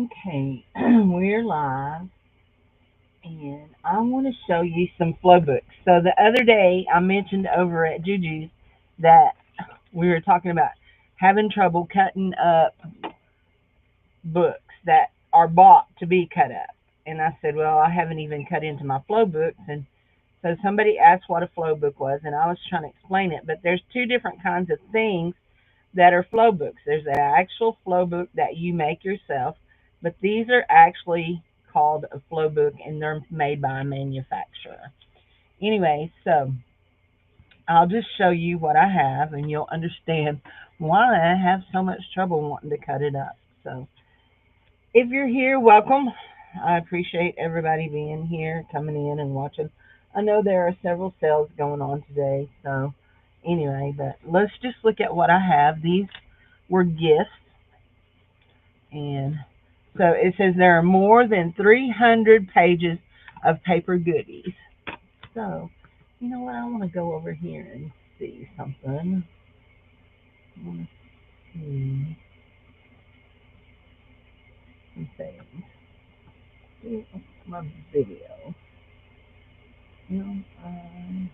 Okay, we're live, and I want to show you some flow books. So the other day, I mentioned over at Juju's that we were talking about having trouble cutting up books that are bought to be cut up. And I said, well, I haven't even cut into my flow books. And so somebody asked what a flow book was, and I was trying to explain it. But there's two different kinds of things that are flow books. There's an actual flow book that you make yourself, but these are actually called a flow book and they're made by a manufacturer. Anyway, so I'll just show you what I have and you'll understand why I have so much trouble wanting to cut it up. So if you're here, welcome. I appreciate everybody being here, coming in and watching. I know there are several sales going on today, so anyway, but let's just look at what I have. These were gifts, and so it says there are more than 300 pages of paper goodies. So, you know what? I want to go over here and see something. I want to see some things. See my video. No, I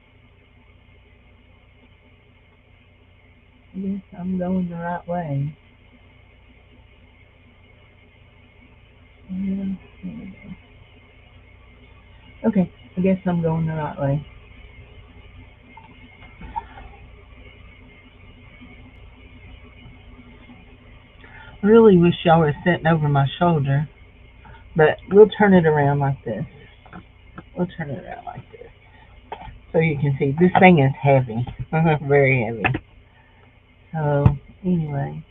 guess I'm going the right way. Yeah, here we go. Okay, I guess I'm going the right way. I really wish y'all were sitting over my shoulder, but we'll turn it around like this. We'll turn it around like this. So you can see this thing is heavy. Very heavy. So anyway,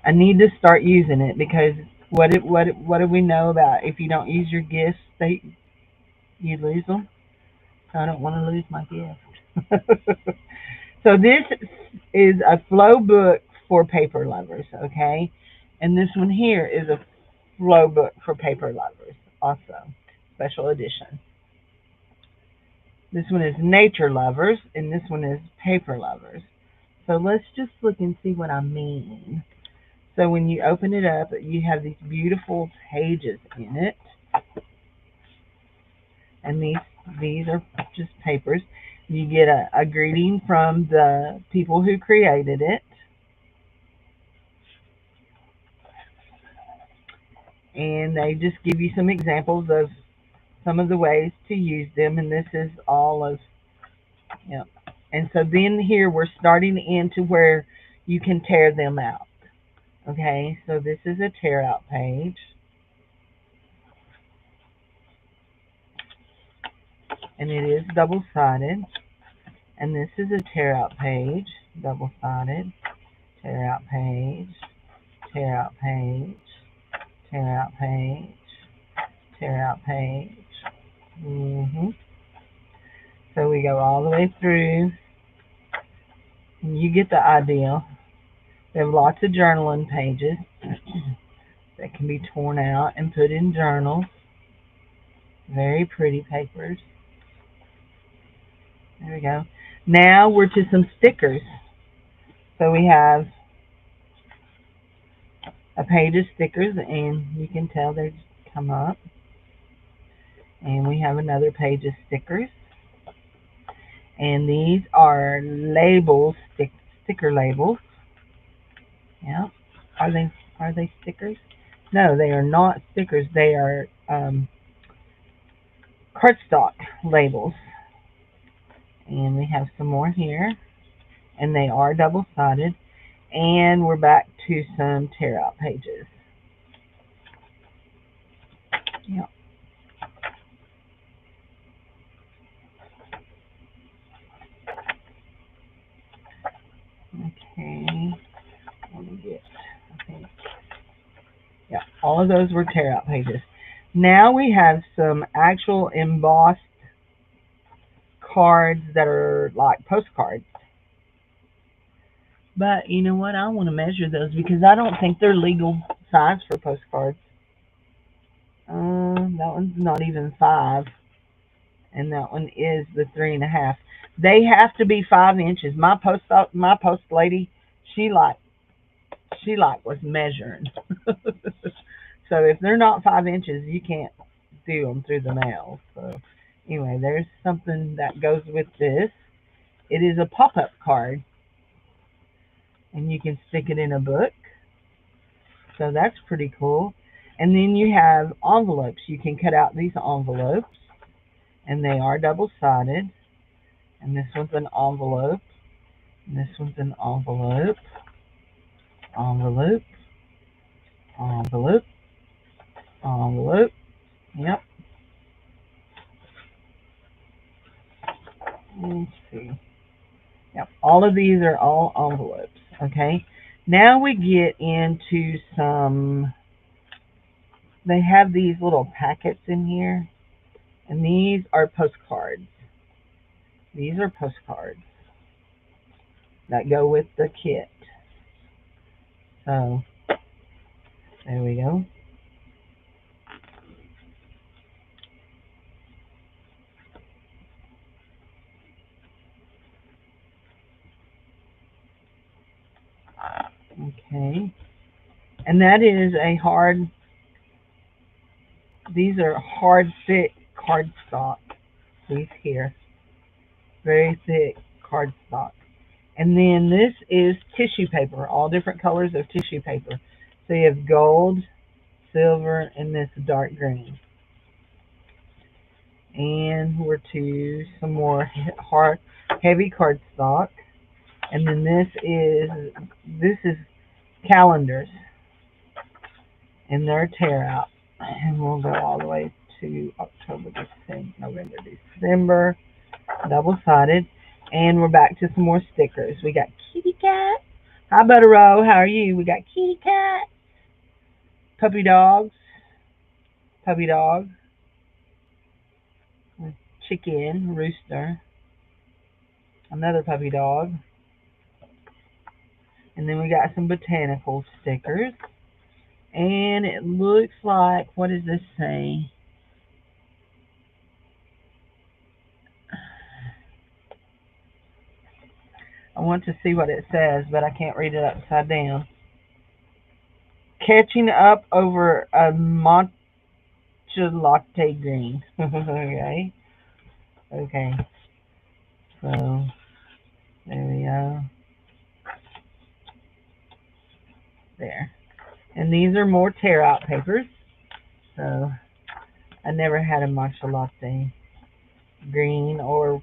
I need to start using it because what do we know about if you don't use your gifts, you lose them. So I don't want to lose my gift. So this is a flow book for paper lovers, okay? And this one here is a flow book for paper lovers, also special edition. This one is nature lovers, and this one is paper lovers. So let's just look and see what I mean. So when you open it up, you have these beautiful pages in it, and these are just papers. You get a greeting from the people who created it, and they just give you some examples of some of the ways to use them, and this is all of, you know. And so then here we're starting into where you can tear them out. Okay, so this is a tear out page, and it is double sided. And this is a tear out page, double sided, tear out page, tear out page, tear out page, tear out page. So we go all the way through, and you get the idea. We have lots of journaling pages that can be torn out and put in journals. Very pretty papers. There we go. Now we're to some stickers. So we have a page of stickers, and you can tell they come up. And we have another page of stickers. And these are labels, sticker labels. Yeah. Are they stickers? No, they are not stickers. They are cardstock labels. And we have some more here, and they are double sided. And we're back to some tear out pages. Yeah. Okay. Let me get. Okay. Yeah. All of those were tear out pages. Now we have some actual embossed cards that are like postcards. But you know what? I want to measure those because I don't think they're legal size for postcards. That one's not even 5, and that one is the 3.5. They have to be 5 inches. My post lady, she She like was measuring. So if they're not 5 inches, you can't do them through the mail. So anyway, there's something that goes with this. It is a pop-up card, and you can stick it in a book. So that's pretty cool. And then you have envelopes. You can cut out these envelopes, and they are double-sided. And this one's an envelope. And this one's an envelope. Envelope. Envelope. Envelope. Yep. Let's see. Yep. All of these are all envelopes. Okay. Now we get into some. They have these little packets in here, and these are postcards. These are postcards that go with the kit. So there we go. Okay. And that is a hard, these are hard, thick cardstock. These here. Very thick cardstock. And then this is tissue paper, all different colors of tissue paper. So you have gold, silver, and this dark green. And we're to some more hard, heavy cardstock. And then this is calendars, and they're tear out. And we'll go all the way to October, December, November, December, double sided. And we're back to some more stickers. We got kitty cat. Hi, Butterow. How are you? We got kitty cat, puppy dogs, puppy dog, chicken, rooster, another puppy dog. And then we got some botanical stickers. And it looks like, what does this say? I want to see what it says, but I can't read it upside down. Catching up over a matcha latte green. Okay. Okay. So, there we go. There. And these are more tear out papers. So, I never had a matcha latte green or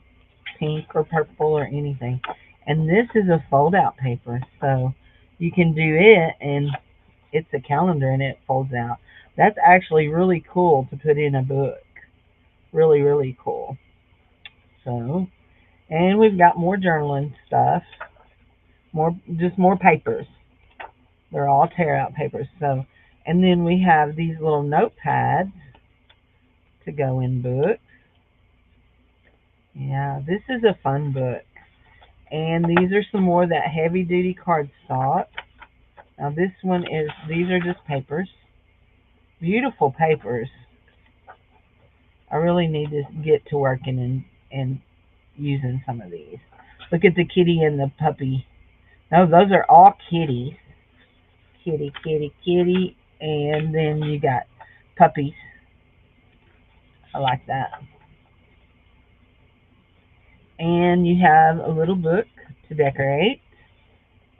pink or purple or anything. And this is a fold out paper. So, you can do it, and it's a calendar, and it folds out. That's actually really cool to put in a book. Really, really cool. So, and we've got more journaling stuff. Just more papers. They're all tear out papers. So, and then we have these little notepads to go in books. Yeah, this is a fun book. And these are some more of that heavy duty cardstock. Now this one is, these are just papers. Beautiful papers. I really need to get to working and using some of these. Look at the kitty and the puppy. No, those are all kitties. Kitty, kitty, kitty. And then you got puppies. I like that. And you have a little book to decorate.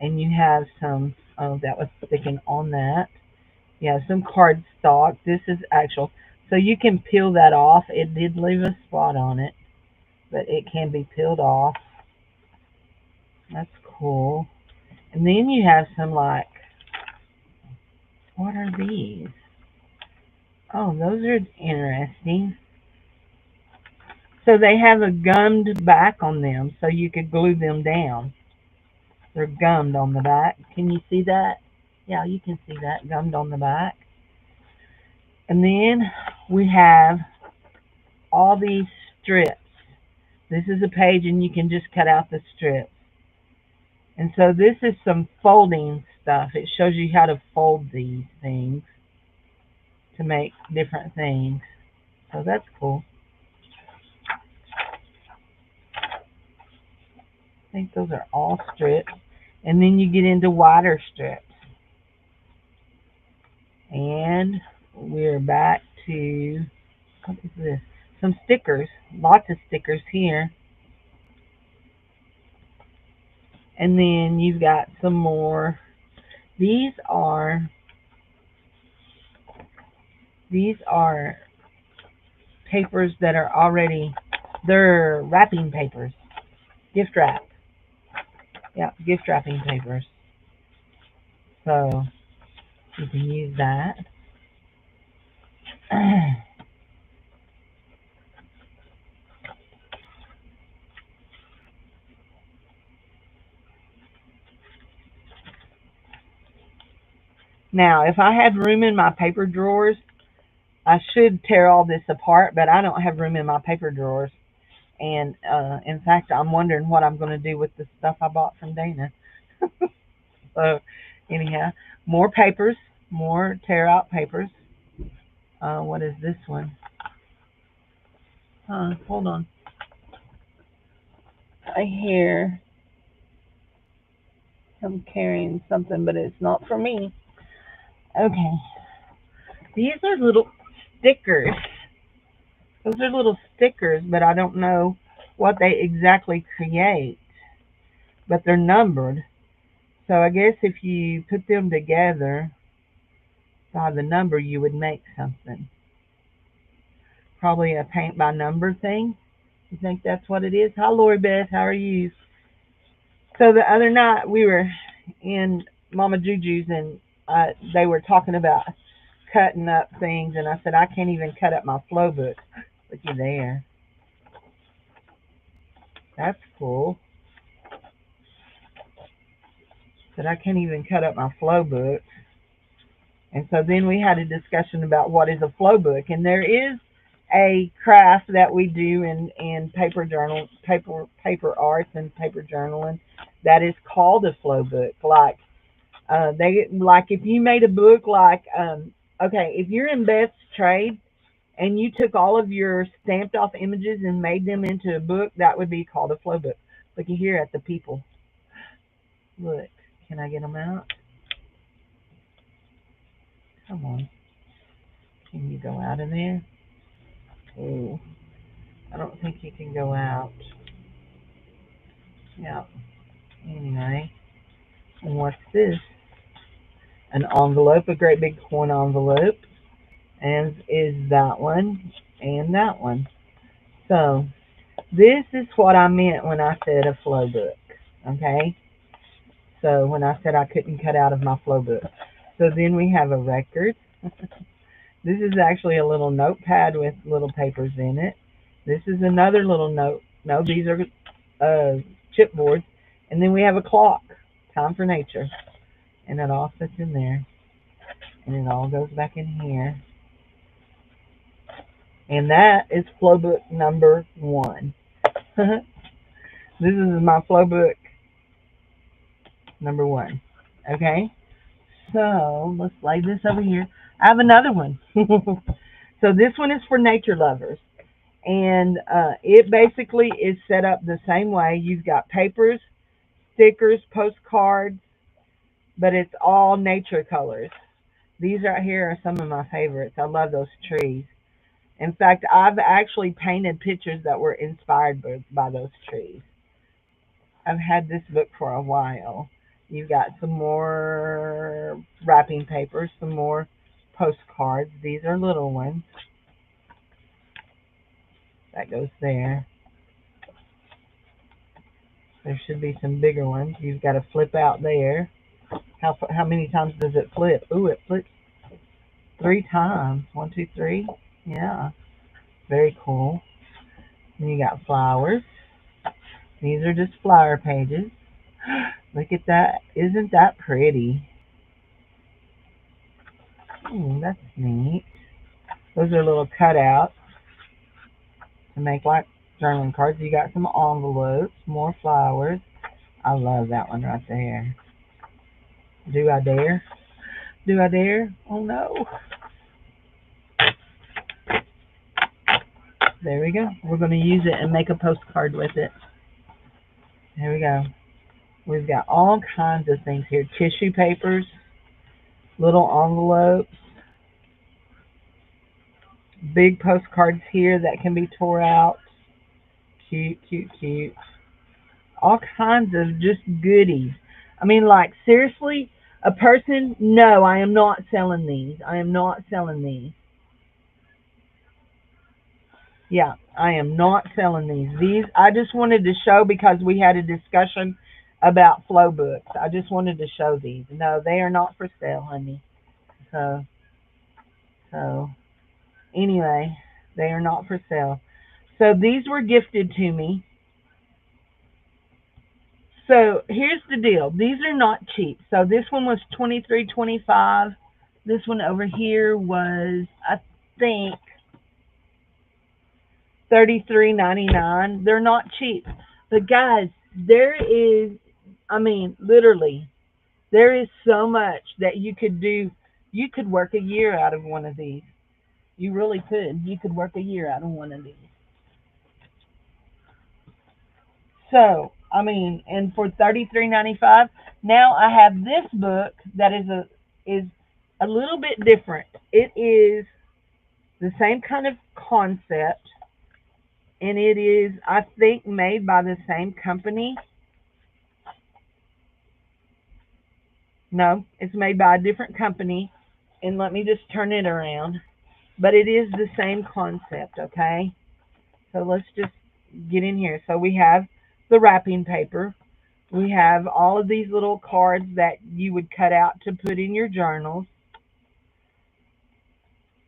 And you have some, oh, that was sticking on that. You have some cardstock. This is actual. So you can peel that off. It did leave a spot on it, but it can be peeled off. That's cool. And then you have some like, what are these? Oh, those are interesting. So they have a gummed back on them, so you could glue them down. They're gummed on the back. Can you see that? Yeah, you can see that, gummed on the back. And then we have all these strips. This is a page, and you can just cut out the strips. And so this is some folding stuff. It shows you how to fold these things to make different things. So that's cool. I think those are all strips. And then you get into wider strips. And we're back to, what is this? Some stickers. Lots of stickers here. And then you've got some more. These are papers that are already, they're wrapping papers. Gift wrap. Yeah, gift wrapping papers. So you can use that. Now, if I had room in my paper drawers, I should tear all this apart, but I don't have room in my paper drawers. And in fact, I'm wondering what I'm going to do with the stuff I bought from Dana. So, anyhow, more papers, more tear out papers. What is this one? Hold on. I hear him carrying something, but it's not for me. Okay. These are little stickers. Those are little stickers, but I don't know what they exactly create. But they're numbered. So I guess if you put them together by the number, you would make something. Probably a paint by number thing. You think that's what it is? Hi, Lori Beth. How are you? So the other night we were in Mama Juju's and they were talking about cutting up things, and I said I can't even cut up my flow book. Looky there. That's cool. But I can't even cut up my flow book. And so then we had a discussion about what is a flow book, and there is a craft that we do in paper arts and paper journaling that is called a flow book. Like if you made a book okay, if you're in Beth's trade and you took all of your stamped off images and made them into a book, that would be called a flow book. Looky here at the people. Look, can I get them out? Come on. Can you go out of there? Oh, I don't think you can go out. Yeah. Anyway, and what's this? An envelope, a great big coin envelope, and is that one and that one. So this is what I meant when I said a flow book. Okay. So when I said I couldn't cut out of my flow book. So then we have a record. This is actually a little notepad with little papers in it. This is another little note. No, these are chipboards. And then we have a clock, time for nature. And it all fits in there. And it all goes back in here. And that is flow book number 1. This is my flow book number 1. Okay? So let's lay this over here. I have another one. So this one is for nature lovers. And it basically is set up the same way. You've got papers, stickers, postcards, but it's all nature colors. These right here are some of my favorites. I love those trees. In fact, I've actually painted pictures that were inspired by those trees. I've had this book for a while. You've got some more wrapping papers, some more postcards. These are little ones. That goes there. There should be some bigger ones. You've got to flip out there. How many times does it flip? Ooh, it flips 3 times. 1, 2, 3. Yeah, very cool. And you got flowers. These are just flower pages. Look at that. Isn't that pretty? That's neat. Those are little cutouts to make like journaling cards. You got some envelopes, more flowers. I love that one right there. Do I dare? Do I dare? Oh no. There we go. We're going to use it and make a postcard with it. There we go. We've got all kinds of things here. Tissue papers, little envelopes. Big postcards here that can be tore out. Cute, cute, cute. All kinds of just goodies. I mean, like, seriously, a person, no, I am not selling these. I am not selling these. Yeah, I am not selling these. These, I just wanted to show because we had a discussion about flow books. I just wanted to show these. No, they are not for sale, honey. So, so, anyway, they are not for sale. So these were gifted to me. So here's the deal. These are not cheap. So this one was 23.25. This one over here was, I think, 33.99. They're not cheap. But guys, there is, I mean, literally, there is so much that you could do. You could work a year out of one of these. You really could. You could work a year out of one of these. So, I mean, and for 33.95, now I have this book that is a little bit different. It is the same kind of concept, and it is, I think, made by the same company. No, it's made by a different company. And let me just turn it around. But it is the same concept, okay? So let's just get in here. So we have the wrapping paper. We have all of these little cards that you would cut out to put in your journals.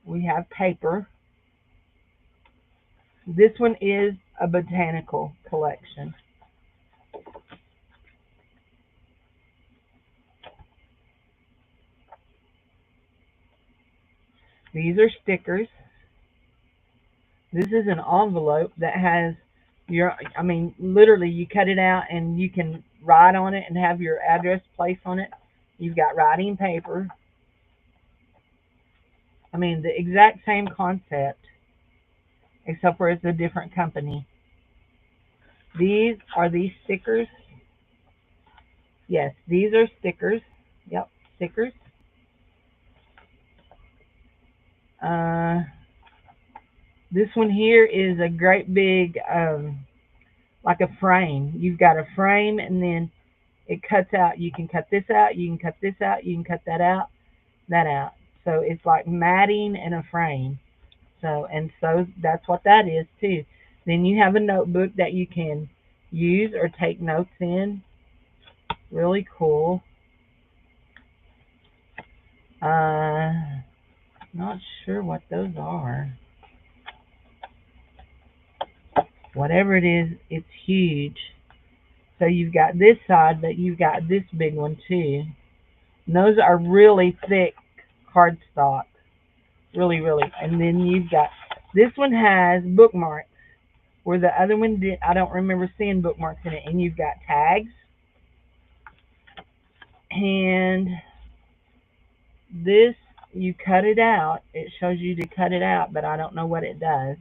We have paper. This one is a botanical collection. These are stickers. This is an envelope that has your, I mean, literally you cut it out and you can write on it and have your address placed on it. You've got writing paper. I mean, the exact same concept, except for it's a different company. These are these stickers. Yes, these are stickers. Yep, stickers. Uh, this one here is a great big, like a frame. You've got a frame, and then it cuts out. You can cut this out. You can cut this out. You can cut that out. That out. So it's like matting and a frame. So that's what that is too. Then you have a notebook that you can use or take notes in. Really cool. Not sure what those are. Whatever it is, it's huge. So you've got this side, but you've got this big one too. And those are really thick cardstock. Really, really. And then you've got, this one has bookmarks, where the other one did, I don't remember seeing bookmarks in it. And you've got tags. And this, you cut it out. It shows you to cut it out, but I don't know what it does.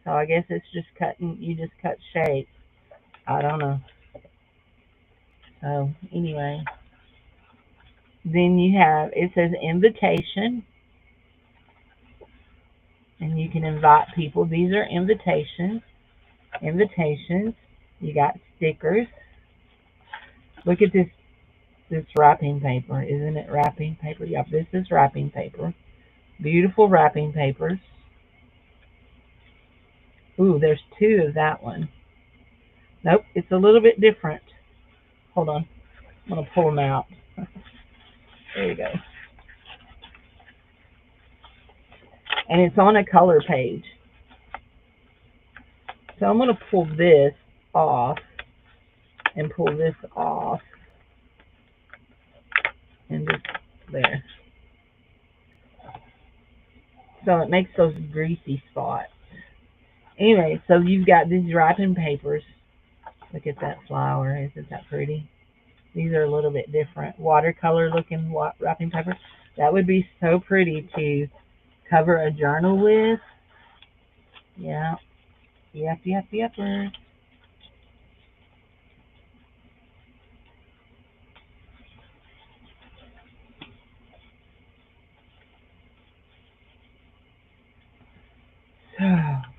So I guess it's just cutting, you just cut shapes. I don't know. So anyway, then you have, it says invitation, and you can invite people. These are invitations. Invitations. You got stickers. Look at this wrapping paper. Isn't it wrapping paper? Yep, this is wrapping paper. Beautiful wrapping papers. Ooh, there's two of that one. Nope, it's a little bit different. Hold on. I'm going to pull them out. There you go. And it's on a color page. So I'm going to pull this off and pull this off and just there. So it makes those greasy spots. Anyway, so you've got these wrapping papers. Look at that flower. Isn't that pretty? These are a little bit different. Watercolor looking wrapping paper. That would be so pretty to cover a journal with. Yeah. Yep, yep, yep.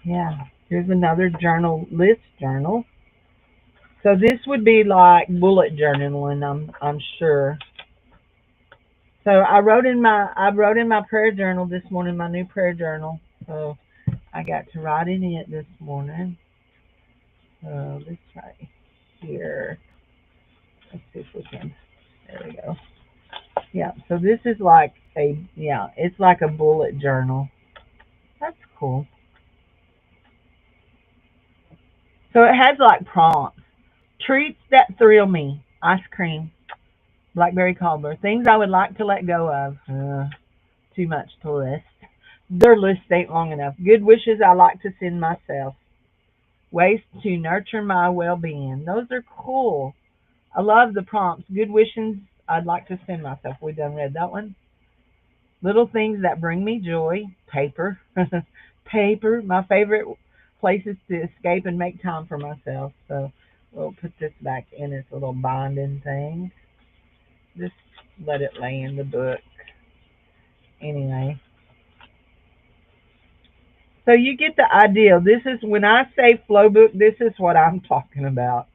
Yeah. Here's another journal, list journal. So this would be like bullet journaling, I'm sure. So I wrote in my prayer journal this morning, my new prayer journal. So I got to write in it this morning. So this right here. Let's see if we can. There we go. Yeah. So this is like it's like a bullet journal. That's cool. So it has like prompts. Treats that thrill me. Ice cream. Blackberry cobbler. Things I would like to let go of. Too much to list. Their list ain't long enough. Good wishes I like to send myself. Ways to nurture my well-being. Those are cool. I love the prompts. Good wishes I'd like to send myself. We done read that one. Little things that bring me joy. Paper. Paper. My favorite places to escape and make time for myself. So we'll put this back in its little binding thing. Just let it lay in the book. Anyway. So you get the idea. This is when I say flow book, this is what I'm talking about.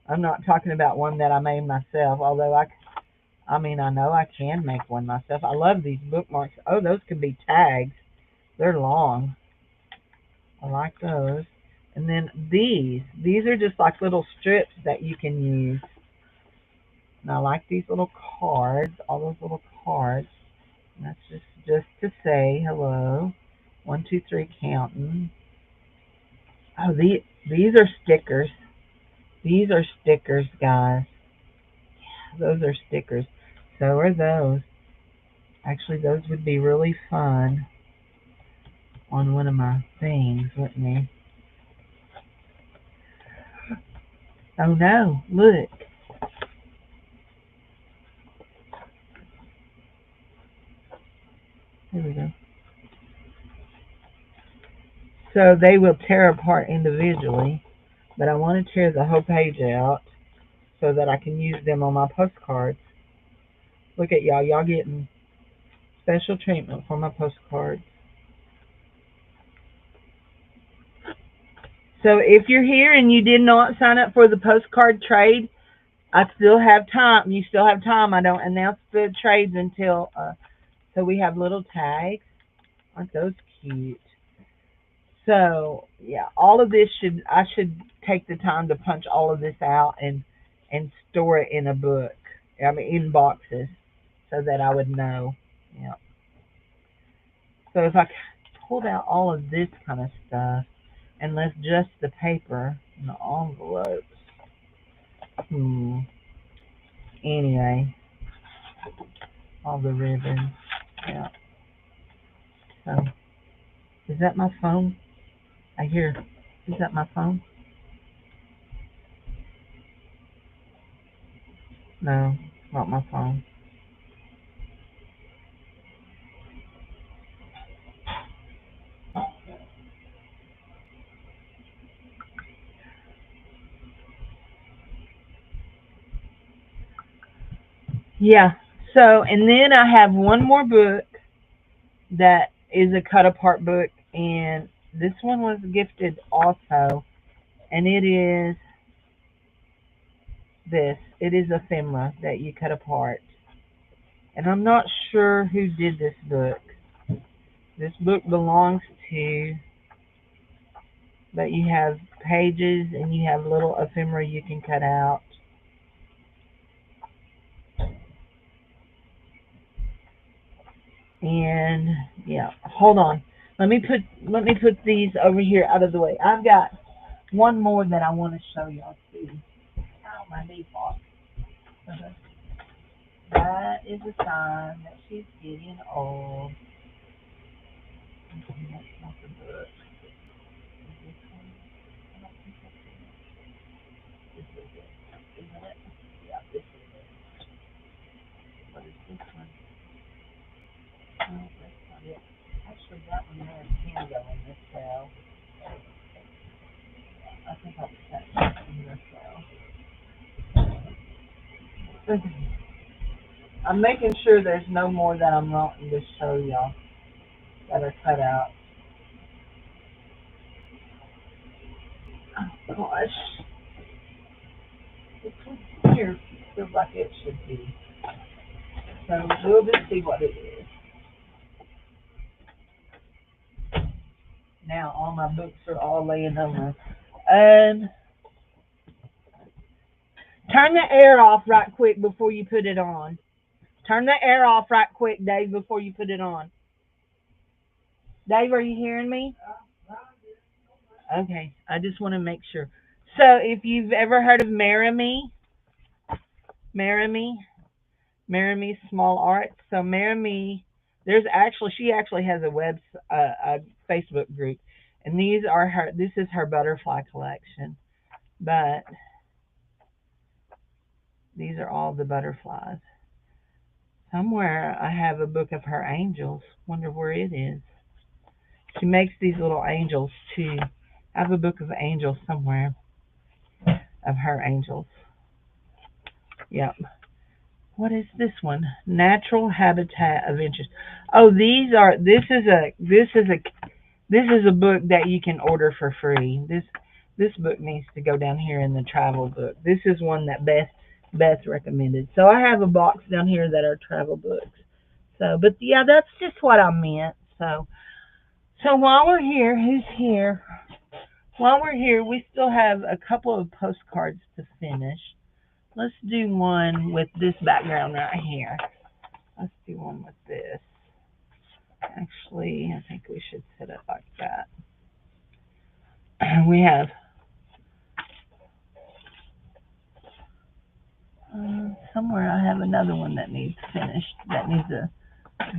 I'm not talking about one that I made myself, although I mean, I know I can make one myself. I love these bookmarks. Oh, those can be tags. They're long. I like those. And then these are just like little strips that you can use. And I like these little cards, all those little cards. And that's just to say hello. 1, 2, 3, counting. Oh, these are stickers. These are stickers, guys. Those are stickers. So are those. Actually, those would be really fun on one of my things, wouldn't they? Oh no, look. Here we go. So they will tear apart individually, but I want to tear the whole page out so that I can use them on my postcards. Look at y'all. Y'all getting special treatment for my postcards. So if you're here and you did not sign up for the postcard trade, I still have time. You still have time. I don't announce the trades until so we have little tags. Aren't those cute? So yeah, all of this I should take the time to punch all of this out and store it in a book. I mean in boxes so that I would know. Yeah. So if I pulled out all of this kind of stuff and left just the paper and the envelopes. Hmm. Anyway, all the ribbons. Yeah. So is that my phone? I hear. Is that my phone? No, not my phone. Yeah. So, and then I have one more book that is a cut apart book, and this one was gifted also, and it is this. It is ephemera that you cut apart, and I'm not sure who did this book. This book belongs to, but you have pages and you have little ephemera you can cut out. And yeah, hold on. Let me put these over here out of the way. I've got one more that I want to show y'all too. Oh, my default. That is a sign that she's getting old. That's not the book. Is this one? I don't think that's it. This is it, isn't it? Yeah, this is it. What is this one? Oh, that's not it. Actually, that one has candle in this cell. I think I'll put that in this cell. I'm making sure there's no more that I'm wanting to show y'all that are cut out. Gosh, this one here feels like it should be. So we'll just see what it is. Now all my books are all laying over. Um, Turn the air off right quick before you put it on. Turn the air off right quick, Dave, before you put it on. Dave, are you hearing me? Okay, I just want to make sure. So, if you've ever heard of Maramy, Maramy, Maramy Small Arts. So, Maramy, she actually has a Facebook group, and this is her butterfly collection. But these are all the butterflies. Somewhere I have a book of her angels. Wonder where it is. She makes these little angels too. I have a book of angels somewhere of her angels. Yep. What is this one? Natural Habitat of Interest. Oh, this is a book that you can order for free. This book needs to go down here in the travel book. This is one that Beth recommended. So I have a box down here that are travel books. So, but yeah, that's just what I meant. So while we're here, who's here? While we're here, we still have a couple of postcards to finish. Let's do one with this background right here. Let's do one with this. Actually, I think we should set it like that. We have somewhere I have another one that needs finished, that needs a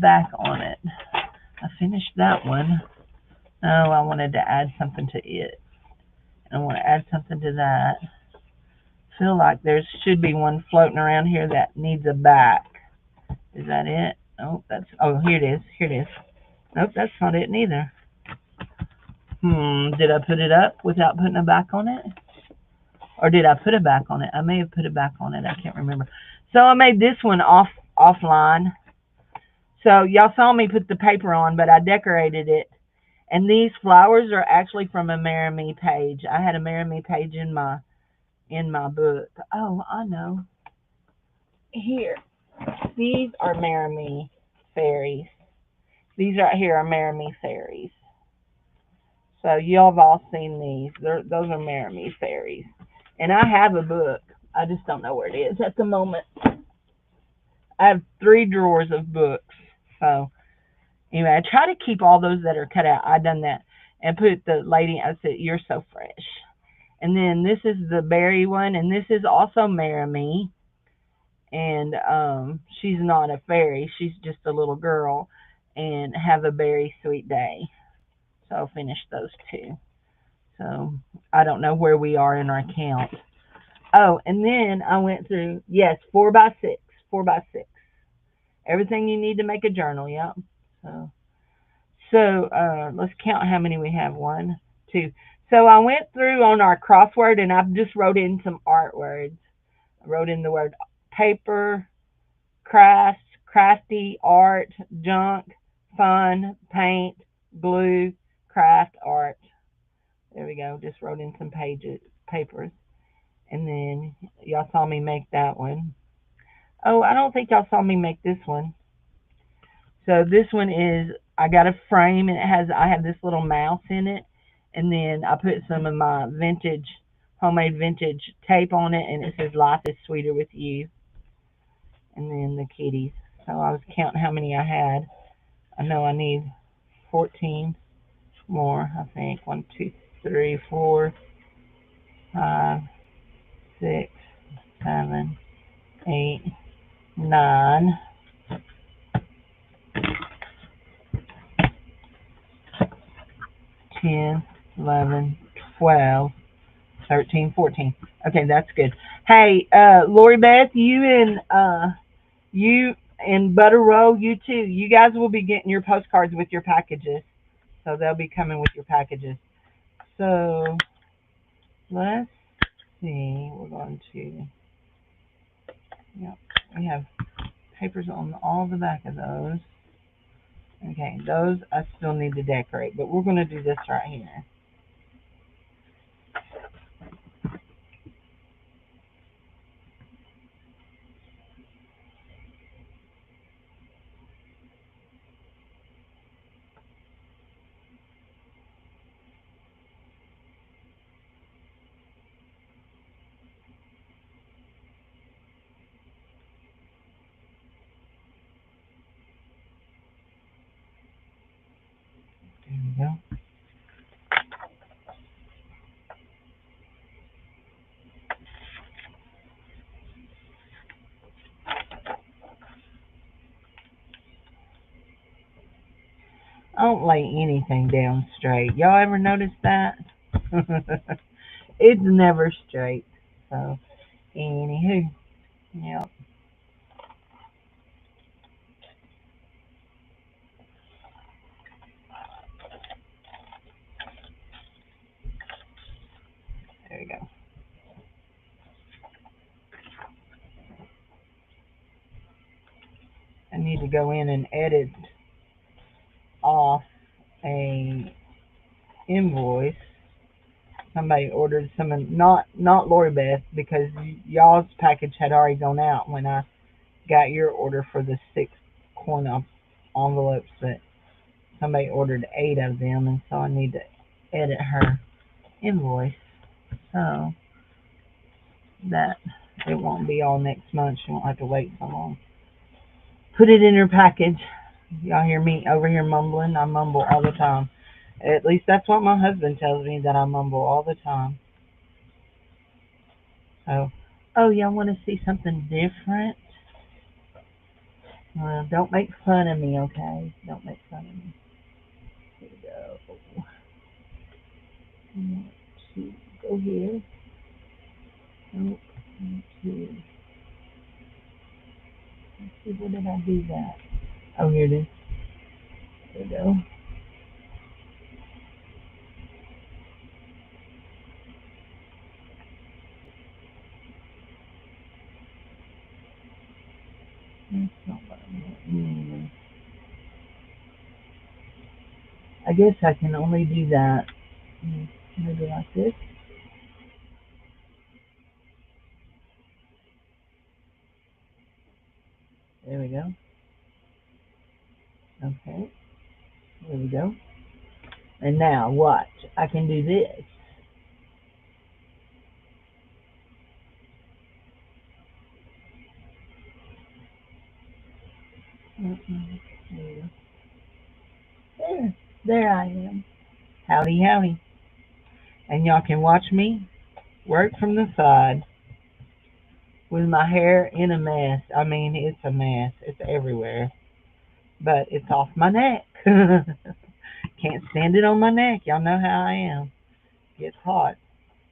back on it. I finished that one. Oh, I wanted to add something to it. I want to add something to that. Feel like there should be one floating around here that needs a back. Is that it? Oh, here it is. Here it is. Nope, that's not it neither. Did I put it up without putting a back on it? Or did I put a back on it? I may have put a back on it. I can't remember. So I made this one offline. So y'all saw me put the paper on, but I decorated it. And these flowers are actually from a Maramy page. I had a Maramy page in my book. Oh, I know. Here. These are Maramy fairies. These right here are Maramy fairies. So y'all have all seen these. Those are Maramy fairies. And I have a book. I just don't know where it is at the moment. I have 3 drawers of books. So anyway, I try to keep all those that are cut out. I done that and put the lady. I said, "You're so fresh." And then this is the berry one, and this is also Maramy. And she's not a fairy. She's just a little girl. And have a very sweet day. So I'll finish those 2. So I don't know where we are in our count. Oh, and then I went through, yes, 4x6, 4x6. Everything you need to make a journal, yep. So let's count how many we have. 1, 2. So I went through on our crossword and I just wrote in some art words. I wrote in the word paper, crafts, crafty, art, junk, fun, paint, glue, craft, art. There we go. Just wrote in some papers. And then y'all saw me make that one. Oh, I don't think y'all saw me make this one. So this one is, I got a frame and I have this little mouse in it. And then I put some of my homemade vintage tape on it. And it says, "Life is sweeter with you." And then the kitties. So I was counting how many I had. I know I need 14 more, I think. 1, 2, 3, 4, 5, 6, 7, 8, 9. 10, 11, 12, 13, 14. Okay, that's good. Hey, Lori Beth, you and Butter Roll, you too. You guys will be getting your postcards with your packages. So they'll be coming with your packages. So let's see. We're going to, yep, we have papers on all the back of those. Okay, those I still need to decorate, but we're going to do this right here. we go. I don't lay anything down straight. Y'all ever notice that? It's never straight. So, anywho, yep. There we go. I need to go in and edit off a invoice. Somebody ordered some, not Lori Beth, because y'all's package had already gone out when I got your order for the 6 corn envelopes, but somebody ordered 8 of them, and so I need to edit her invoice so that it won't be all next month. She won't have to wait so long. Put it in her package. Y'all hear me over here mumbling? I mumble all the time. At least that's what my husband tells me, that I mumble all the time. So, oh, y'all want to see something different? Well, don't make fun of me, okay? Don't make fun of me. Here we go. I want to go here. Nope. Let's see, where did I do that? Oh, here it is. There we go. That's not what I want. I guess I can only do that. Maybe like this. There we go. Okay. There we go. And now watch. I can do this. There we go. There I am. Howdy, howdy. And y'all can watch me work from the side with my hair in a mess. I mean, it's a mess. It's everywhere. But it's off my neck. Can't stand it on my neck. Y'all know how I am. Gets hot.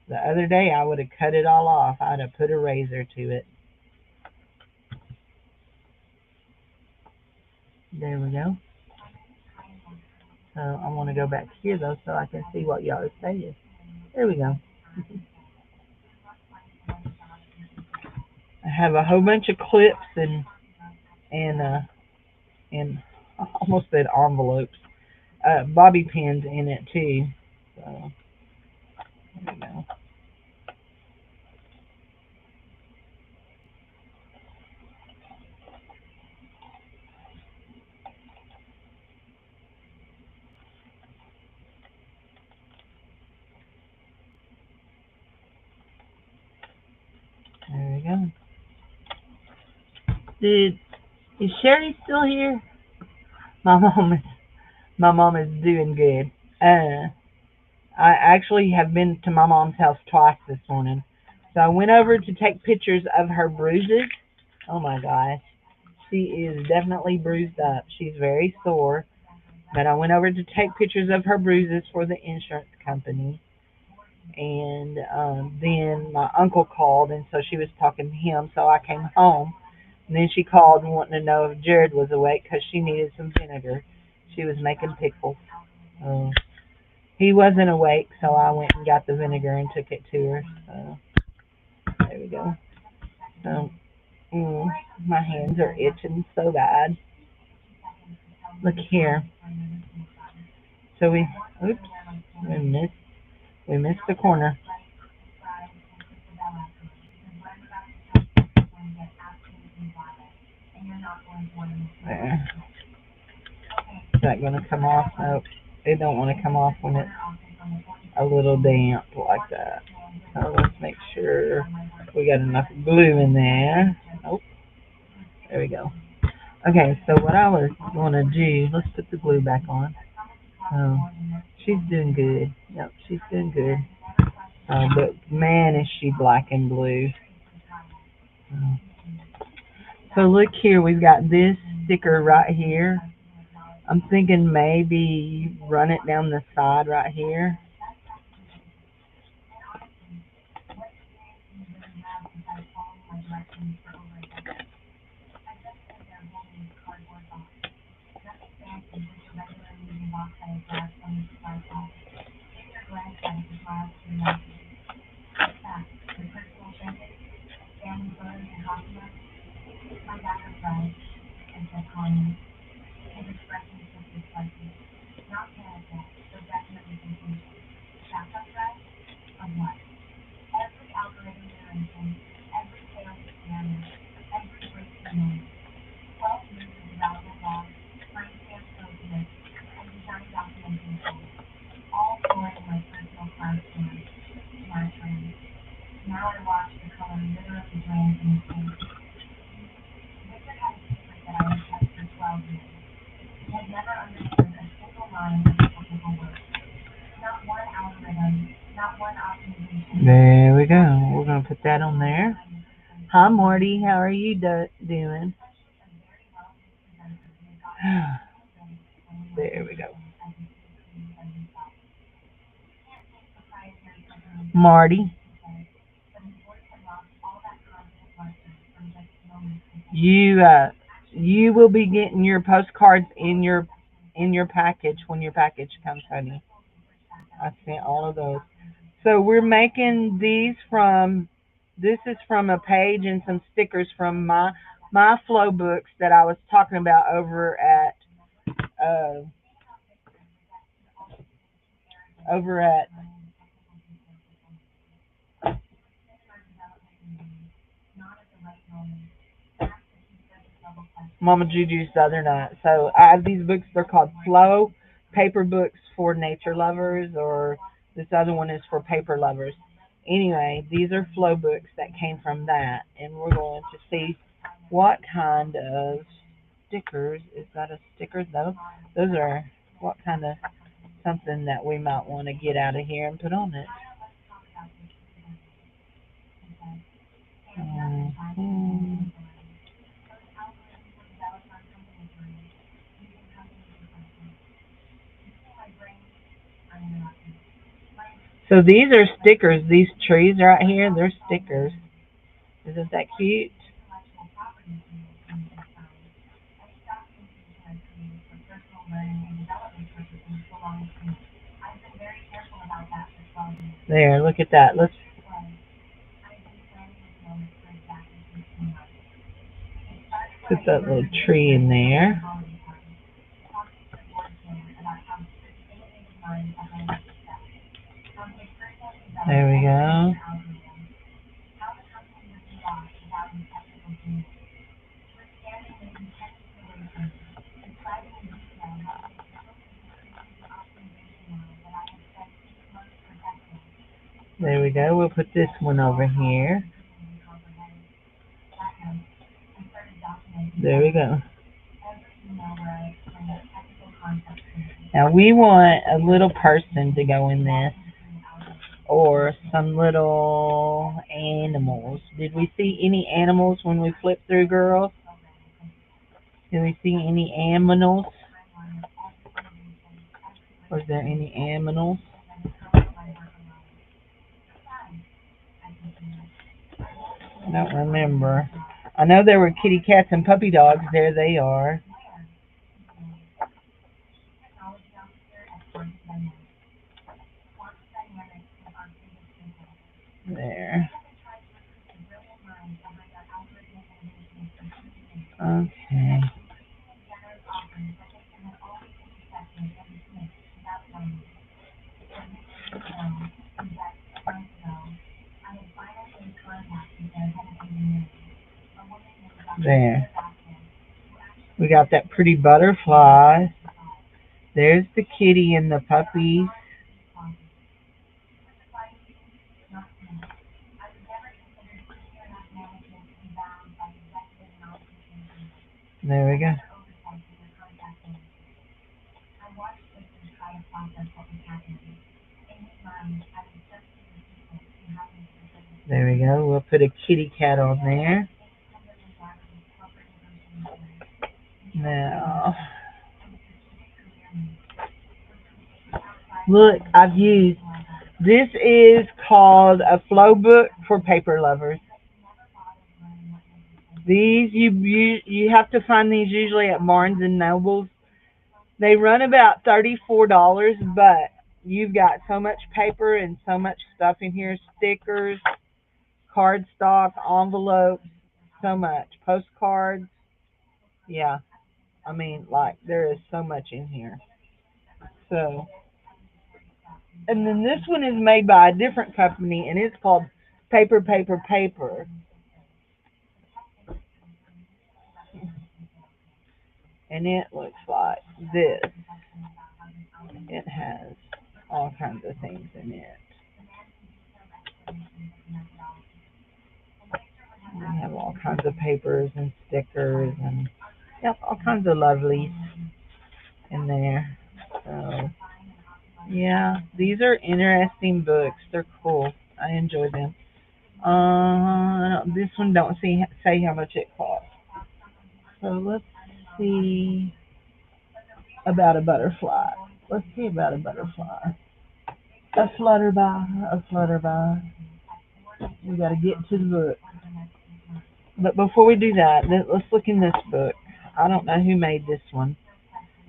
The other day I would have cut it all off. I'd have put a razor to it. There we go. So I want to go back here though so I can see what y'all are saying. There we go. I have a whole bunch of clips and and I almost said envelopes, bobby pins in it too. So there we go. There we go. Dude, is Sherry still here? My mom is my mom is doing good. I actually have been to my mom's house twice this morning. So I went over to take pictures of her bruises. Oh my gosh. She is definitely bruised up. She's very sore. But I went over to take pictures of her bruises for the insurance company. And then my uncle called, and so she was talking to him. So I came home. And then she called wanting to know if Jared was awake because she needed some vinegar. She was making pickles. Uh, he wasn't awake, so I went and got the vinegar and took it to her. So there we go. So mm, my hands are itching so bad. Look here. So oops, we missed, we missed the corner. There. Is that going to come off? Nope. It don't want to come off when it's a little damp like that. So let's make sure we got enough glue in there. Oh, there we go. Okay, so what I was going to do, let's put the glue back on. So she's doing good. Yep, she's doing good. But man, is she black and blue. Uh, so look here, we've got this sticker right here. I'm thinking maybe run it down the side right here. There we go. We're going to put that on there. Hi, Marty. How are you doing? There we go. Marty, you you will be getting your postcards in your package when your package comes, honey. I sent all of those. So we're making these from. This is from a page and some stickers from my flow books that I was talking about uh over at Mama Juju's the other night. So I have these books. They're called Flow Paper Books for Nature Lovers, or this other one is for paper lovers. Anyway, these are flow books that came from that, and we're going to see what kind of stickers. Is that a sticker? Those are what kind of something that we might want to get out of here and put on it. Mhm. So these are stickers. These trees right here, they're stickers. Isn't that cute? There, look at that. Let's put that little tree in there. There we go. There we go. We'll put this one over here. There we go. Now we want a little person to go in this, or some little animals. Did we see any animals when we flipped through, girls? Did we see any animals? Was there any animals? I don't remember. I know there were kitty cats and puppy dogs. There they are. There. Okay. There. We got that pretty butterfly. There's the kitty and the puppies. There we go. There we go. We'll put a kitty cat on there. Now, look, I've used, this is called a flow book for paper lovers. These, you have to find these usually at Barnes and Nobles. They run about $34, but you've got so much paper and so much stuff in here, stickers, cardstock, envelopes, so much, postcards. Yeah, I mean, like, there is so much in here. So, and then this one is made by a different company, and it's called Paper, Paper, Paper. And it looks like this. It has all kinds of things in it. We have all kinds of papers and stickers and, yep, all kinds of lovelies in there. So, yeah, these are interesting books. They're cool. I enjoy them. This one don't say how much it costs. So let's see about a butterfly. Let's see about a butterfly. A flutterby, a flutterby. We got to get to the book. But before we do that, let's look in this book. I don't know who made this one.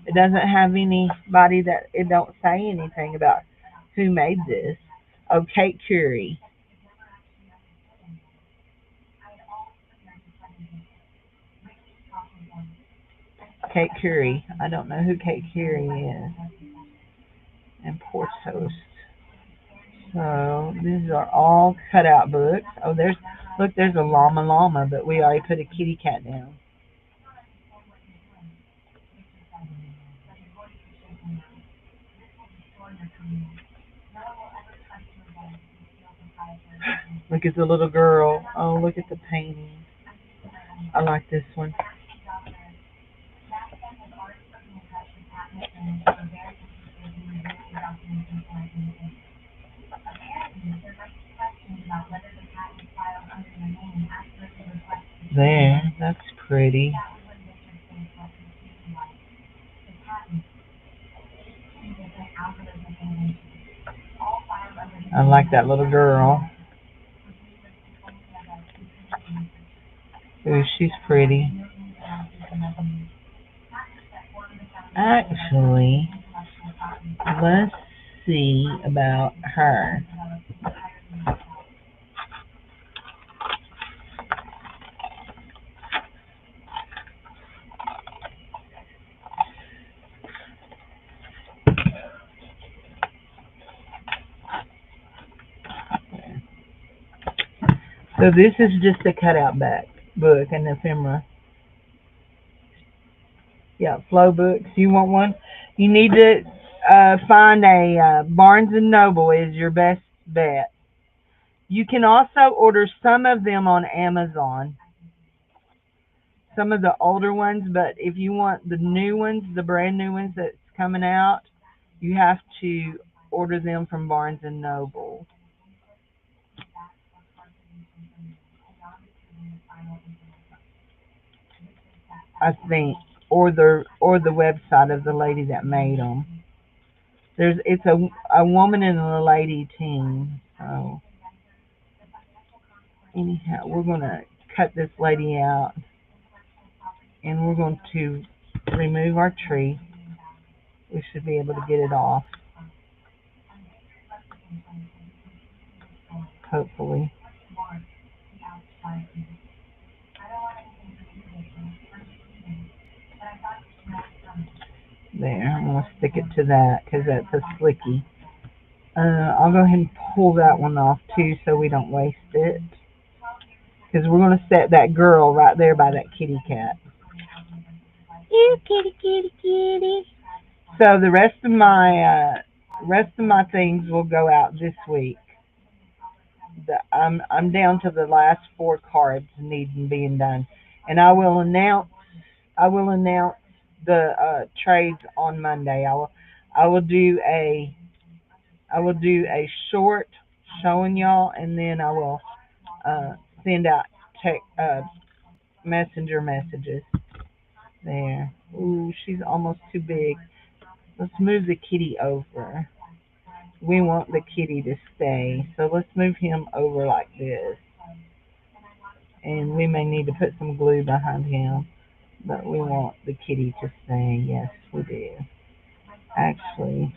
It doesn't have anybody that, it don't say anything about who made this. Oh, Kate Curie. Kate Curie. I don't know who Kate Curie is. And Portos. So these are all cutout books. Oh, there's a llama llama, but we already put a kitty cat down. Look at the little girl. Oh, look at the painting. I like this one. There, that's pretty. I like that little girl. Ooh, she's pretty. Actually, let's see about her. So this is just a cutout back book, an ephemera. Yeah, flow books. You want one? You need to find a Barnes and Noble is your best bet. You can also order some of them on Amazon, some of the older ones, but if you want the new ones, the brand new ones that's coming out, you have to order them from Barnes and Noble, I think, or the website of the lady that made them. It's a woman and a lady team. So anyhow, we're gonna cut this lady out, and we're going to remove our tree. We should be able to get it off, hopefully. There, I'm gonna stick it to that because that's a slicky. I'll go ahead and pull that one off too, so we don't waste it. Because we're gonna set that girl right there by that kitty cat. You kitty, kitty, kitty. So the rest of my things will go out this week. I'm down to the last four cards needing being done, and I will announce the trades on Monday. I will do a short showing y'all, and then I will uh, send out messenger messages. There. Ooh, she's almost too big. Let's move the kitty over. We want the kitty to stay, so let's move him over like this. And we may need to put some glue behind him, but we want the kitty to stay. Yes, we do. Actually,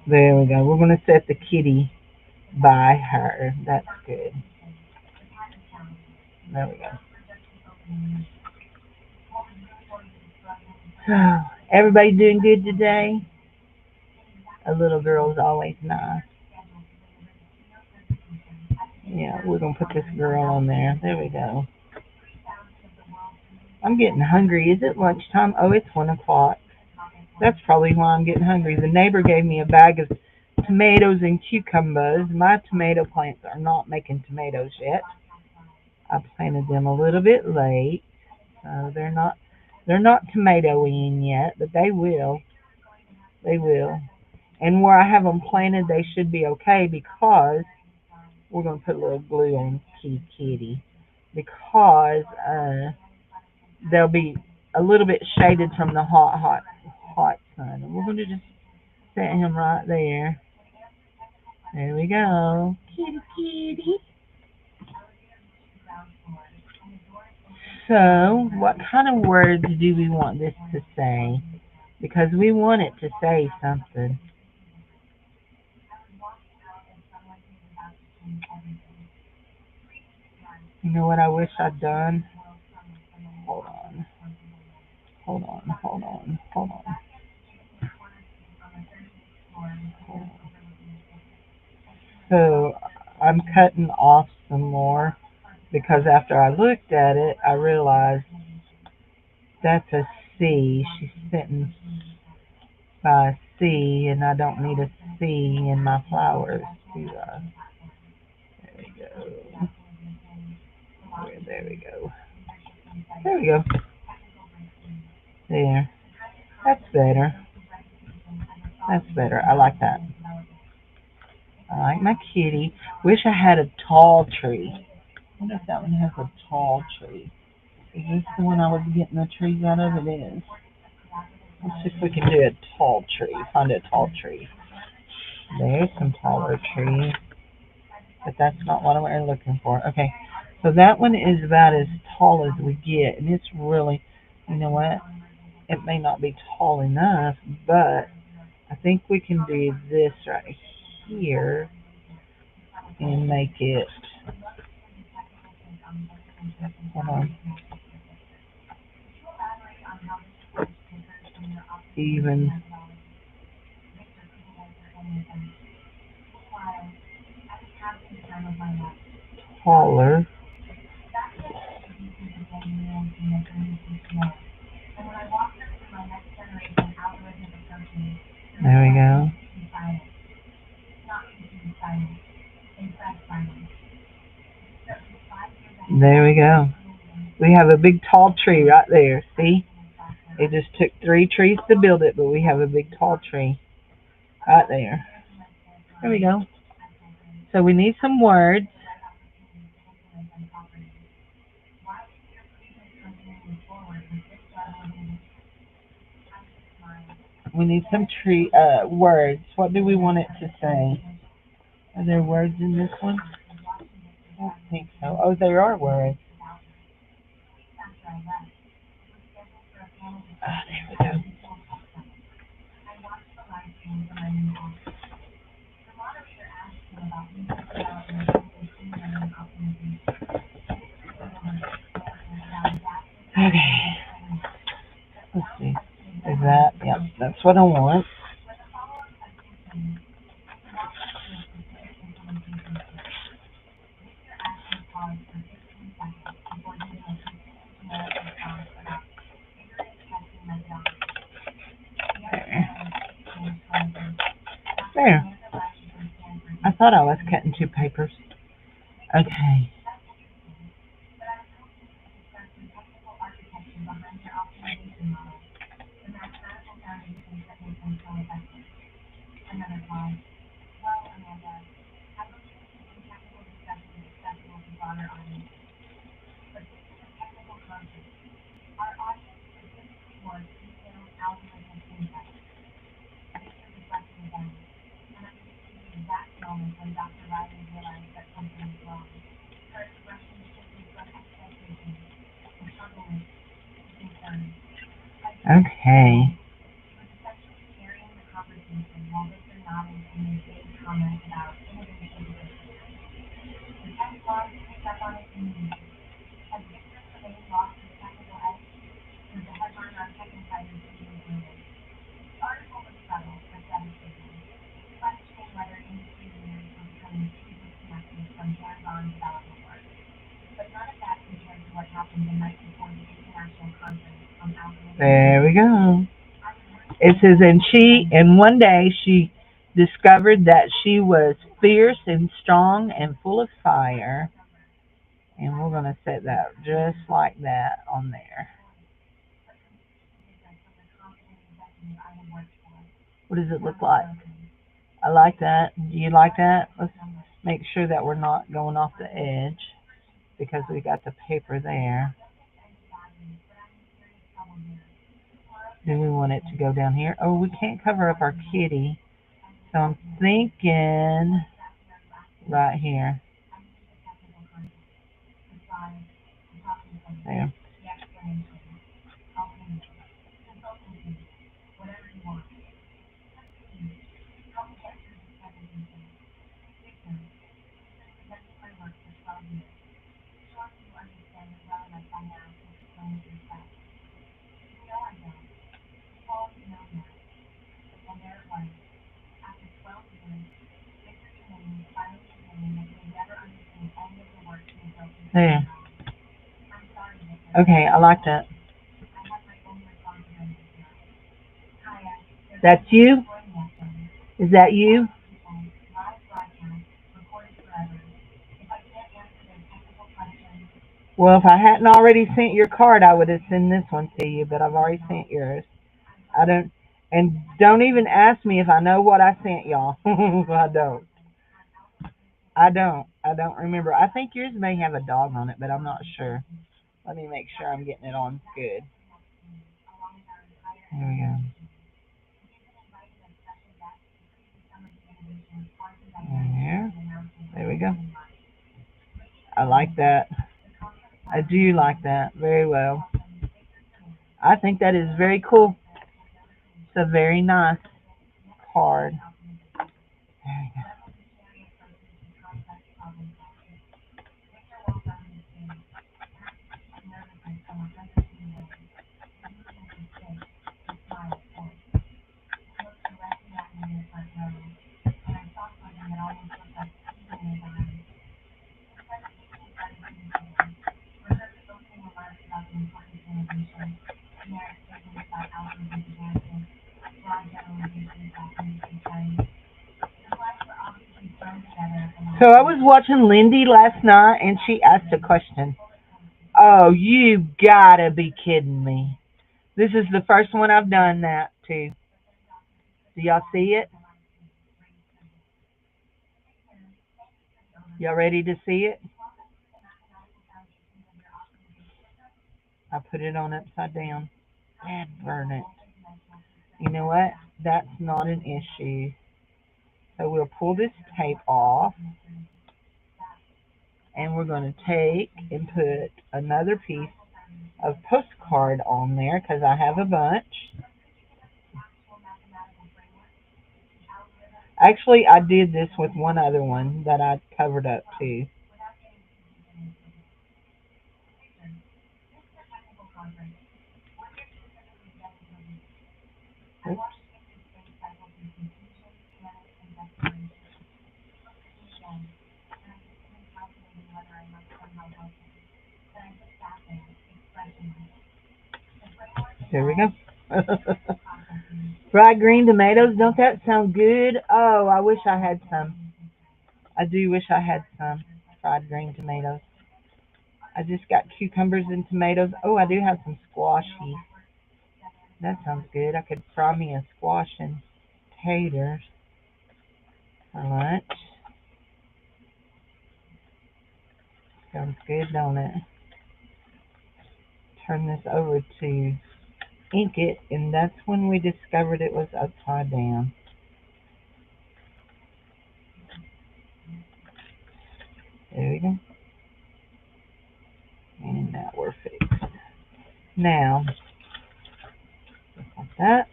there we go. We're going to set the kitty by her. That's good. There we go. So, everybody doing good today? A little girl's always nice. Yeah, we're going to put this girl on there. There we go. I'm getting hungry. Is it lunchtime? Oh, it's 1 o'clock. That's probably why I'm getting hungry. The neighbor gave me a bag of tomatoes and cucumbers. My tomato plants are not making tomatoes yet. I planted them a little bit late, so they're not tomatoing yet, but they will. They will. And where I have them planted, they should be okay because we're going to put a little glue on Kitty because they'll be a little bit shaded from the hot sun. And we're going to just set him right there. There we go. Kitty. So, what kind of words do we want this to say? Because we want it to say something. You know what I wish I'd done? Hold on. Hold on. Hold on. Hold on. So, I'm cutting off some more because after I looked at it, I realized that's a C. She's sitting by a C, and I don't need a C in my flowers. There we go. There we go. There we go. There. That's better. That's better. I like that. I like my kitty. Wish I had a tall tree. I wonder if that one has a tall tree. Is this the one I was getting the trees out of? It is. Let's see if we can do a tall tree. Find a tall tree. There's some taller trees, but that's not what we're looking for. Okay, so that one is about as tall as we get, and it's really, you know what? It may not be tall enough, but I think we can do this right here and make it, hold on, even taller. There we go. There we go. We have a big tall tree right there. See? It just took 3 trees to build it, but we have a big tall tree right there. There we go. So we need some words. We need some tree words. What do we want it to say? Are there words in this one? I don't think so. Oh, there are words. There we go. Okay. Let's see. Is that? Yep, that's what I want. There. There. thought I was cutting two papers. Okay. Okay. There we go. It says, and one day she discovered that she was fierce and strong and full of fire. And we're going to set that just like that on there. What does it look like? I like that. Do you like that? Let's make sure that we're not going off the edge because we got the paper there. Do we want it to go down here? Oh, we can't cover up our kitty. So I'm thinking right here. There. There. Okay, I like that. That's you? Is that you? Well, if I hadn't already sent your card, I would have sent this one to you, but I've already sent yours. I don't, and don't even ask me if I know what I sent y'all. I don't. I don't remember. I think yours may have a dog on it, but I'm not sure. Let me make sure I'm getting it on good. Here we go. There. There we go. I like that. I do like that very well. I think that is very cool. It's a very nice card. There you go. So I was watching Lindy last night, and she asked a question. Oh, you gotta be kidding me! This is the first one I've done that to. Do y'all see it? Y'all ready to see it? I put it on upside down. And burn it. You know what? That's not an issue. So we'll pull this tape off, and we're going to take and put another piece of postcard on there because I have a bunch. Actually, I did this with one other one that I covered up too. Oops. There we go. Fried green tomatoes, don't that sound good? Oh, I wish I had some. I do wish I had some fried green tomatoes. I just got cucumbers and tomatoes. Oh, I do have some squashy. That sounds good. I could fry me a squash and taters for lunch. Sounds good, don't it? Turn this over to ink it, and that's when we discovered it was upside down. There we go. And now we're fixed. Now, like that.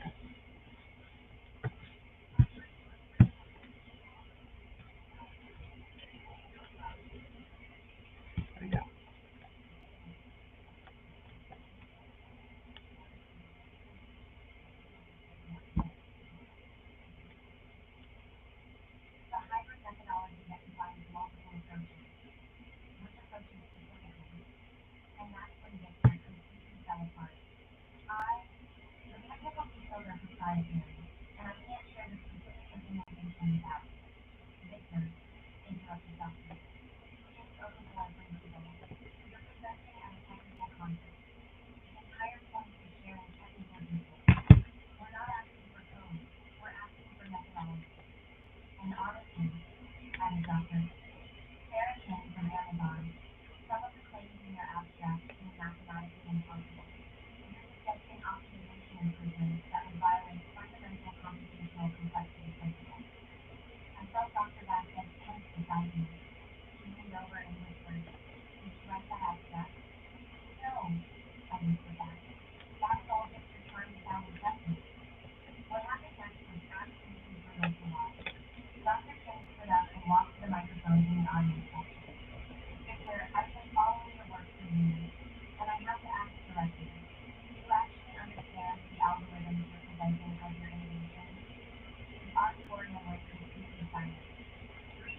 There we go.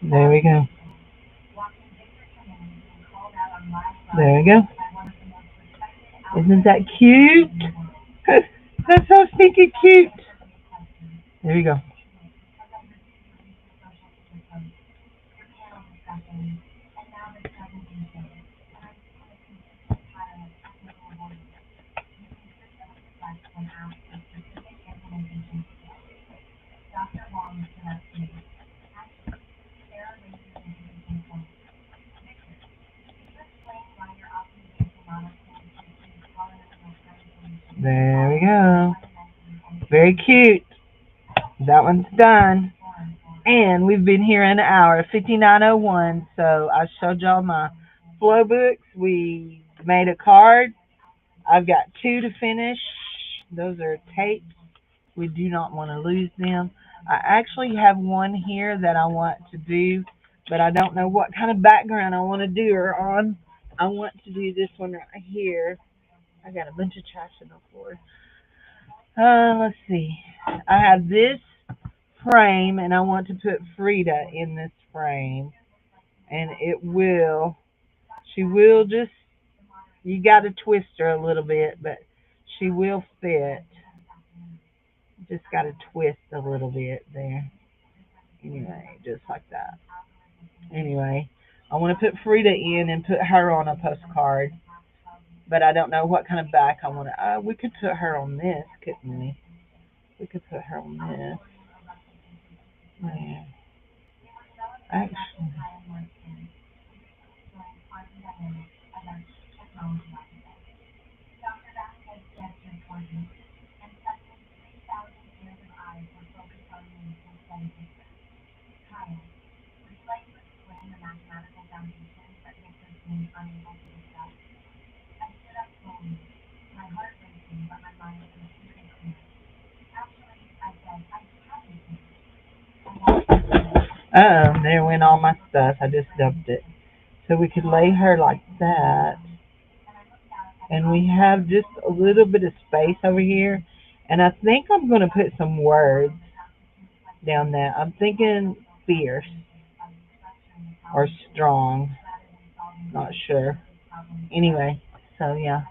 There we go. There we go. Isn't that cute? That's so stinky cute. There you go. There we go. Very cute. That one's done. And we've been here an hour, 59:01. So I showed y'all my flow books. We made a card. I've got two to finish. Those are tapes. We do not want to lose them. I actually have one here that I want to do, but I don't know what kind of background I want to do her on. I want to do this one right here. I got a bunch of trash on the floor. Let's see. I have this frame, and I want to put Frida in this frame, and she will just, you got to twist her a little bit, but she will fit. Just got to twist a little bit there. Anyway, just like that. Anyway, I want to put Frida in and put her on a postcard, but I don't know what kind of back I want to. We could put her on this, couldn't we? We could put her on this. Yeah. Actually, there went all my stuff. I just dumped it. So we could lay her like that, and we have just a little bit of space over here. And I think I'm going to put some words down there. I'm thinking fierce or strong. Not sure. Anyway, so yeah.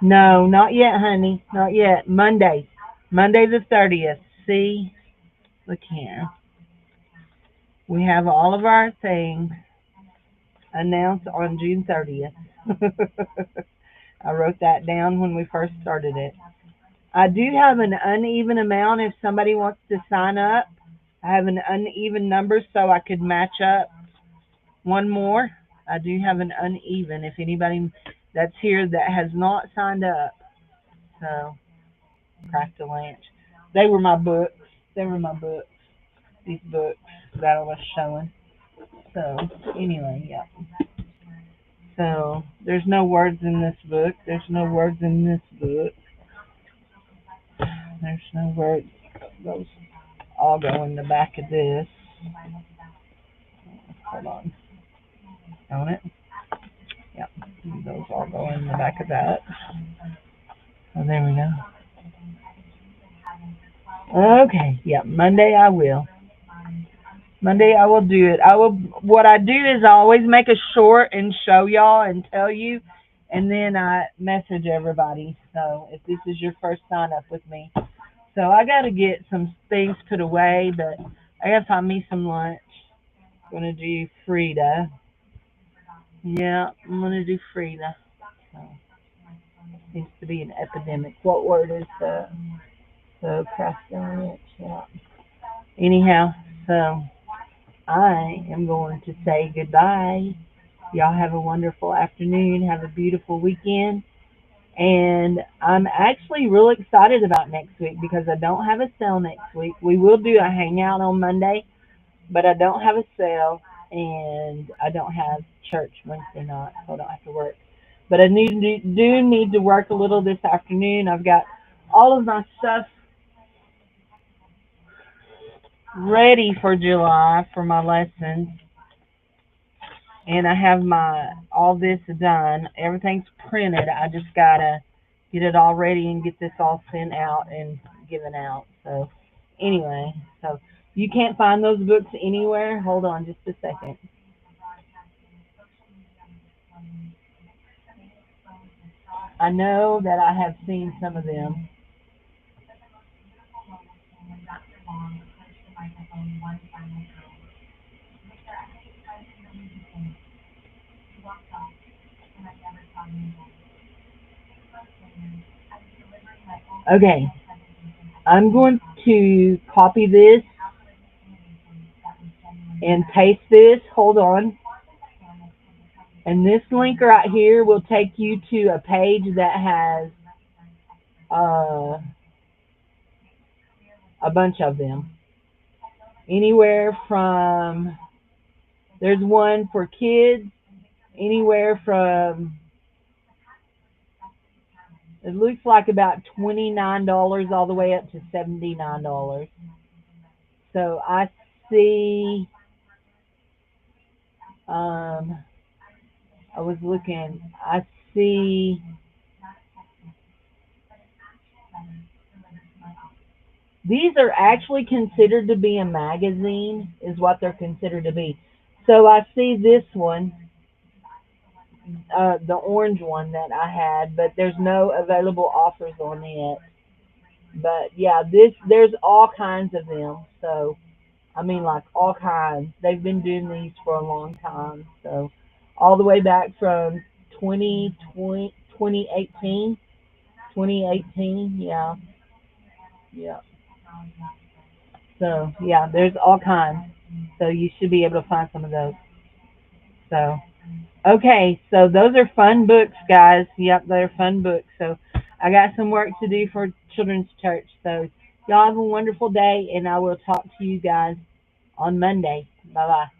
No, not yet, honey. Not yet. Monday. Monday the 30th. See? Look here. We have all of our things announced on June 30th. I wrote that down when we first started it. I do have an uneven amount if somebody wants to sign up. I have an uneven number so I could match up one more. I do have an uneven if anybody that's here that has not signed up. So, craft a lunch. They were my books. They were my books. These books that I was showing. So, anyway, yeah. So, there's no words in this book. There's no words in this book. There's no words. Those all go in the back of this. Hold on. Don't it? Yep. Those all go in the back of that. So there we go. Okay. Yep. Monday I will. Monday I will do it. I will. What I do is I always make a short and show y'all and tell you, and then I message everybody. So if this is your first sign up with me, so I got to get some things put away, but I got to find me some lunch. Gonna do Frida. Yeah, I'm gonna do Frida. So, seems to be an epidemic. What word is that? So Castellanich, yeah. Anyhow, so I am going to say goodbye. Y'all have a wonderful afternoon. Have a beautiful weekend. And I'm actually real excited about next week because I don't have a sale next week. We will do a hangout on Monday, but I don't have a sale and I don't have church Wednesday night, so I don't have to work. But I do need to work a little this afternoon. I've got all of my stuff ready for July for my lessons, and I have my all this done. Everything's printed. I just gotta get it all ready and get this all sent out and given out. So anyway, so you can't find those books anywhere. Hold on just a second. I know that I have seen some of them. Okay, I'm going to copy this and paste this. Hold on. And this link right here will take you to a page that has uh, a bunch of them. Anywhere from, there's one for kids, anywhere from, it looks like about $29 all the way up to $79. So I see, um, I was looking, I see these are actually considered to be a magazine, is what they're considered to be. So I see this one, the orange one that I had, but there's no available offers on it. But yeah, this there's all kinds of them. So I mean, like all kinds. They've been doing these for a long time. So all the way back from 2020, 2018, 2018. Yeah, yeah. So yeah, there's all kinds. So you should be able to find some of those. So okay, so those are fun books, guys. Yep, they're fun books. So I got some work to do for Children's Church. So y'all have a wonderful day, and I will talk to you guys on Monday. Bye bye.